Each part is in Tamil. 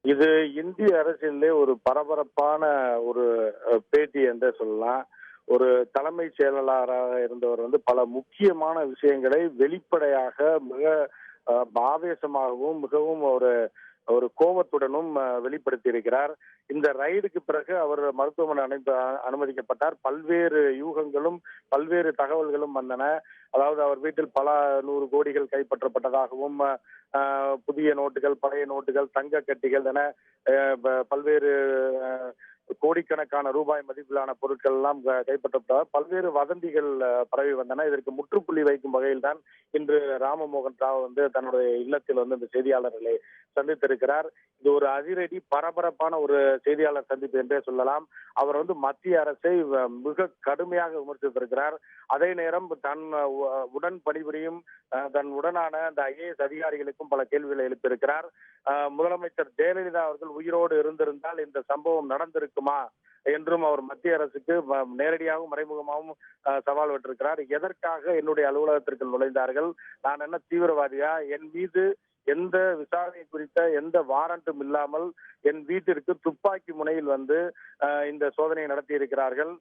இது இந்திய அரசியலிலே ஒரு பரபரப்பான ஒரு பேட்டி என்றே சொல்லலாம். ஒரு தலைமைச் செயலாளராக இருந்தவர் பல முக்கியமான விஷயங்களை வெளிப்படையாக மிக ஆவேசமாகவும் மிகவும் ஒரு ஒரு கோபத்துடனும் வெளிப்படுத்தியிருக்கிறார். இந்த ரைடுக்கு பிறகு அவர் மருத்துவமனை அனுமதிக்கப்பட்டார். பல்வேறு யூகங்களும் பல்வேறு தகவல்களும் வந்தன. அதாவது அவர் வீட்டில் பல 100 கோடிகள் கைப்பற்றப்பட்டதாகவும், புதிய நோட்டுகள், பழைய நோட்டுகள், தங்க கட்டிகள் என பல்வேறு கோடிக்கணக்கான ரூபாய் மதிப்பிலான பொருட்கள் எல்லாம் கைப்பற்றப்பட்டதாக பல்வேறு வதந்திகள் பரவி வந்தன. இதற்கு முற்றுப்புள்ளி வைக்கும் வகையில் தான் இன்று ராமமோகன் ராவ் தன்னுடைய இல்லத்தில் இந்த செய்தியாளர்களை சந்தித்திருக்கிறார். இது ஒரு அதிரடி பரபரப்பான ஒரு செய்தியாளர் சந்திப்பு என்றே சொல்லலாம். அவர் மத்திய அரசை மிக கடுமையாக விமர்சித்திருக்கிறார். அதே நேரம் தன் உடன் பணிபுரியும் தன் உடனான அந்த ஐஏஎஸ் அதிகாரிகளுக்கும் பல கேள்விகளை எழுப்பியிருக்கிறார். முதலமைச்சர் ஜெயலலிதா அவர்கள் உயிரோடு இருந்திருந்தால் இந்த சம்பவம் நடந்திருக்குமா என்றும் அவர் மத்திய அரசுக்கு நேரடியாகவும் மறைமுகமாகவும் சவால் விட்டிருக்கிறார். எதற்காக என்னுடைய அலுவலகத்திற்கு நுழைந்தார்கள்? நான் என்ன தீவிரவாதியா? என் மீது எந்த விசாரணை குறித்த எந்த வாரண்டும் இல்லாமல் என் வீட்டிற்கு துப்பாக்கி முனையில் இந்த சோதனையை நடத்தி இருக்கிறார்கள்.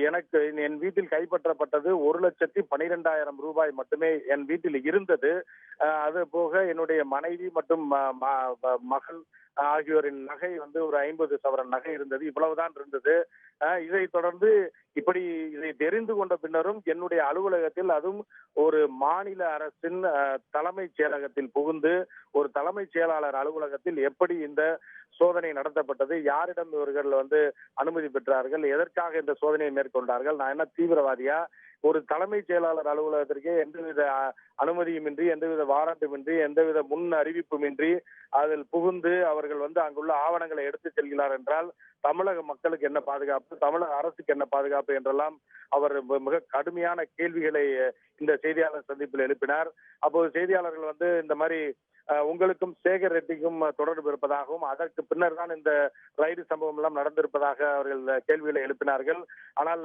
எனக்கு என் வீட்டில் கைப்பற்றப்பட்டது 1,12,000 ரூபாய் மட்டுமே என் வீட்டில் இருந்தது. அது போக என்னுடைய மனைவி மற்றும் மகள் ஆகியோரின் நகை ஒரு 50 சவரன் நகை இருந்தது. இவ்வளவுதான் இருந்தது. இதை தொடர்ந்து இப்படி இதை தெரிந்து கொண்ட பின்னரும் என்னுடைய அலுவலகத்தில், அதுவும் ஒரு மாநில அரசின் தலைமைச் செயலகத்தில் புகுந்து ஒரு தலைமைச் செயலாளர் அலுவலகத்தில் எப்படி இந்த சோதனை நடத்தப்பட்டது? யாரிடம் இவர்கள் அனுமதி பெற்றார்கள்? எதற்காக இந்த சோதனையை மேற்கொண்டார்கள்? நான் என்ன தீவிரவாதியா? ஒரு தலைமைச் செயலாளர் அலுவலகத்திற்கே எந்தவித அனுமதியுமின்றி, எந்தவித வாரண்டுமின்றி, எந்தவித முன் அறிவிப்புமின்றி அதில் புகுந்து அவர்கள் அங்குள்ள ஆவணங்களை எடுத்து செல்கிறார் என்றால் தமிழக மக்களுக்கு என்ன பாதுகாப்பு? தமிழக அரசுக்கு என்ன பாதுகாப்பு என்றெல்லாம் அவர் மிக கடுமையான கேள்விகளை இந்த செய்தியாளர் சந்திப்பில் எழுப்பினார். அப்போது செய்தியாளர்கள் இந்த மாதிரி உங்களுக்கும் சேகர் ரெட்டிக்கும் தொடர்பு இருப்பதாகவும், அதற்கு பின்னர் தான் இந்த ரைடு சம்பவம் எல்லாம் நடந்திருப்பதாக அவர்கள் கேள்விகளை எழுப்பினார்கள். ஆனால்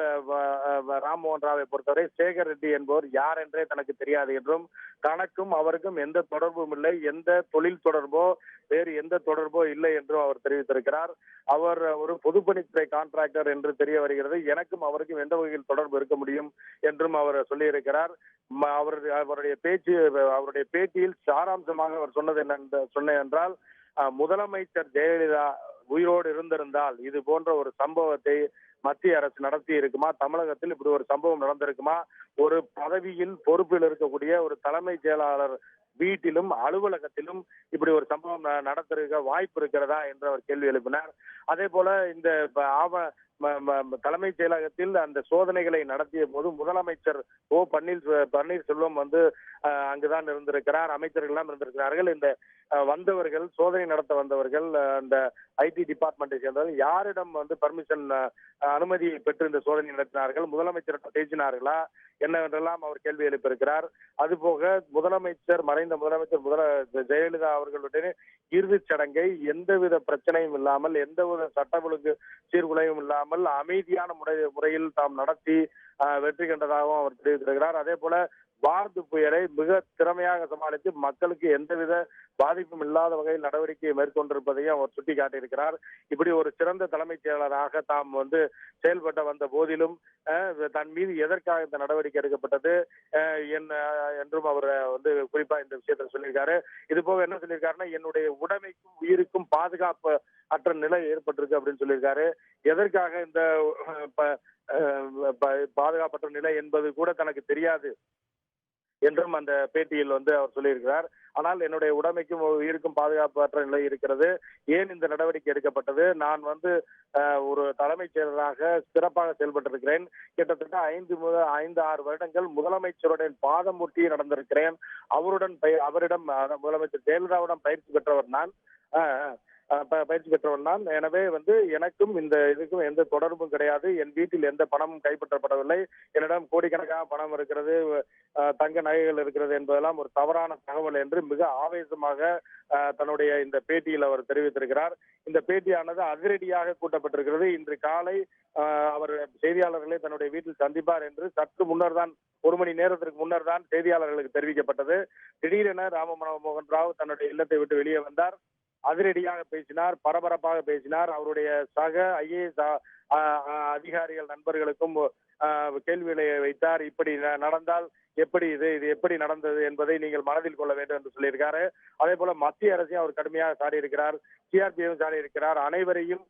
ராம்மோகன் ராவை பொறுத்தவரை சேகர் ரெட்டி என்பவர் யார் என்றே தனக்கு தெரியாது என்றும், தனக்கும் அவருக்கும் எந்த தொடர்பும் இல்லை, எந்த தொழில் தொடர்போ வேறு எந்த தொடர்போ இல்லை என்றும் அவர் தெரிவித்திருக்கிறார். அவர் ஒரு பொதுப்பணித்துறை கான்ட்ராக்டர் என்று தெரிய வருகிறது. எனக்கும் அவருக்கும் எந்த வகையில் தொடர்பு இருக்க முடியும் என்றும் அவர் சொல்லியிருக்கிறார். அவருடைய பேட்டியில் சாராம்சமாக அவர் சொன்னது என்ன என்றால், முதலமைச்சர் ஜெயலலிதா உயிரோடு இருந்திருந்தால் இது போன்ற ஒரு சம்பவத்தை மத்திய அரசு நடத்தி இருக்குமா? தமிழகத்தில் இப்படி ஒரு சம்பவம் நடந்திருக்குமா? ஒரு பதவியில் பொறுப்பில் இருக்கக்கூடிய ஒரு தலைமை செயலாளர் வீட்டிலும் அலுவலகத்திலும் இப்படி ஒரு சம்பவம் நடத்திருக்க வாய்ப்பு இருக்கிறதா என்று அவர் கேள்வி எழுப்பினார். அதே போல இந்த தலைமைச் செயலகத்தில் அந்த சோதனைகளை நடத்திய போது முதலமைச்சர் பன்னீர்செல்வம் அங்குதான் இருந்திருக்கிறார். அமைச்சர்கள் எல்லாம் இருந்திருக்கிறார்கள். இந்த வந்தவர்கள், சோதனை நடத்த வந்தவர்கள், அந்த ஐடி டிபார்ட்மெண்ட்டை சேர்ந்தவர்கள் யாரிடம் பர்மிஷன் அனுமதியை பெற்று இந்த சோதனை நடத்தினார்கள்? முதலமைச்சரிடம் பேசினார்களா என்னவென்றெல்லாம் அவர் கேள்வி எழுப்பியிருக்கிறார். அதுபோக மறைந்த முதலமைச்சர் ஜெயலலிதா அவர்களுடைய இறுதிச் சடங்கை எந்தவித பிரச்சனையும் இல்லாமல், எந்தவித சட்ட ஒழுங்கு சீர்குலையும் இல்லாமல் அமைதியான முறையில் தாம் நடத்தி வெற்றி கண்டதாகவும் அவர் தெரிவித்திருக்கிறார். அதே போல வார்து புயலை மிக திறமையாக சமாளித்து மக்களுக்கு எந்தவித பாதிப்பும் இல்லாத வகையில் நடவடிக்கையை மேற்கொண்டிருப்பதையும் அவர் சுட்டிக்காட்டியிருக்கிறார். இப்படி ஒரு சிறந்த தலைமைச் செயலராக தாம் செயல்பட்ட வந்த போதிலும் தன் மீது எதற்காக இந்த நடவடிக்கை எடுக்கப்பட்டது என்றும் அவர் குறிப்பா இந்த விஷயத்தில் சொல்லியிருக்காரு. இது போக என்ன சொல்லியிருக்காருன்னா, என்னுடைய உடைமைக்கும் உயிருக்கும் பாதுகாப்பு அற்ற நிலை ஏற்பட்டிருக்கு அப்படின்னு சொல்லியிருக்காரு. எதற்காக இந்த பாதுகாப்பற்ற நிலை என்பது கூட தனக்கு தெரியாது என்றும் அந்த பேட்டியில் அவர் சொல்லியிருக்கிறார். ஆனால் என்னுடைய உடைமைக்கும் உயிருக்கும் பாதுகாப்பற்ற நிலை இருக்கிறது. ஏன் இந்த நடவடிக்கை எடுக்கப்பட்டது? நான் ஒரு தலைமைச் செயலராக சிறப்பாக செயல்பட்டிருக்கிறேன். கிட்டத்தட்ட 5-6 வருடங்கள் முதலமைச்சருடன் பாதம் முட்டி நடந்திருக்கிறேன். அவரிடம் முதலமைச்சர் ஜெயலலிதாவிடம் பயிற்சி பெற்றவர் நான். எனவே எனக்கும் இந்த இதுக்கும் எந்த தொடர்பும் கிடையாது. என் வீட்டில் எந்த பணமும் கைப்பற்றப்படவில்லை. என்னிடம் கோடிக்கணக்கான பணம் இருக்கிறது, தங்க நகைகள் இருக்கிறது என்பதெல்லாம் ஒரு தவறான தகவல் என்று மிக ஆவேசமாக தன்னுடைய இந்த பேட்டியில் அவர் தெரிவித்திருக்கிறார். இந்த பேட்டியானது அதிரடியாக கூட்டப்பட்டிருக்கிறது. இன்று காலை அவர் செய்தியாளர்களை தன்னுடைய வீட்டில் சந்திப்பார் என்று சற்று முன்னர் தான், 1 மணி நேரத்திற்கு முன்னர் தான் செய்தியாளர்களுக்கு தெரிவிக்கப்பட்டது. திடீரென ராமமோகன் ராவ் தன்னுடைய இல்லத்தை விட்டு வெளியே வந்தார். அதிரடியாக பேசினார், பரபரப்பாக பேசினார். அவருடைய சக ஐஏஎஸ் அதிகாரிகள் நண்பர்களுக்கும் கேள்விகளை வைத்தார். இப்படி நடந்தால் எப்படி இது எப்படி நடந்தது என்பதை நீங்கள் மனதில் கொள்ள வேண்டும் என்று சொல்லியிருக்காரு. அதே போல மத்திய அரசையும் அவர் கடுமையாக சாடி இருக்கிறார், சிஆர்பிஎஃப் சாடி இருக்கிறார். அனைவரையும்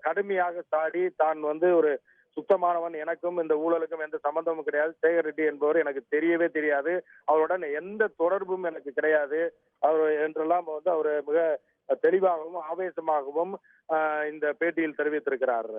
கடுமையாக சாடி தான் ஒரு சுத்தமானவன், எனக்கும் இந்த ஊழலுக்கும் எந்த சம்பந்தமும் கிடையாது, சேகர் ரெட்டி என்பவர் எனக்கு தெரியவே தெரியாது, அவருடன் எந்த தொடர்பும் எனக்கு கிடையாது அவர் என்றெல்லாம் அவர் மிக தெளிவாகவும் ஆவேசமாகவும் இந்த பேட்டியில் தெரிவித்திருக்கிறார்.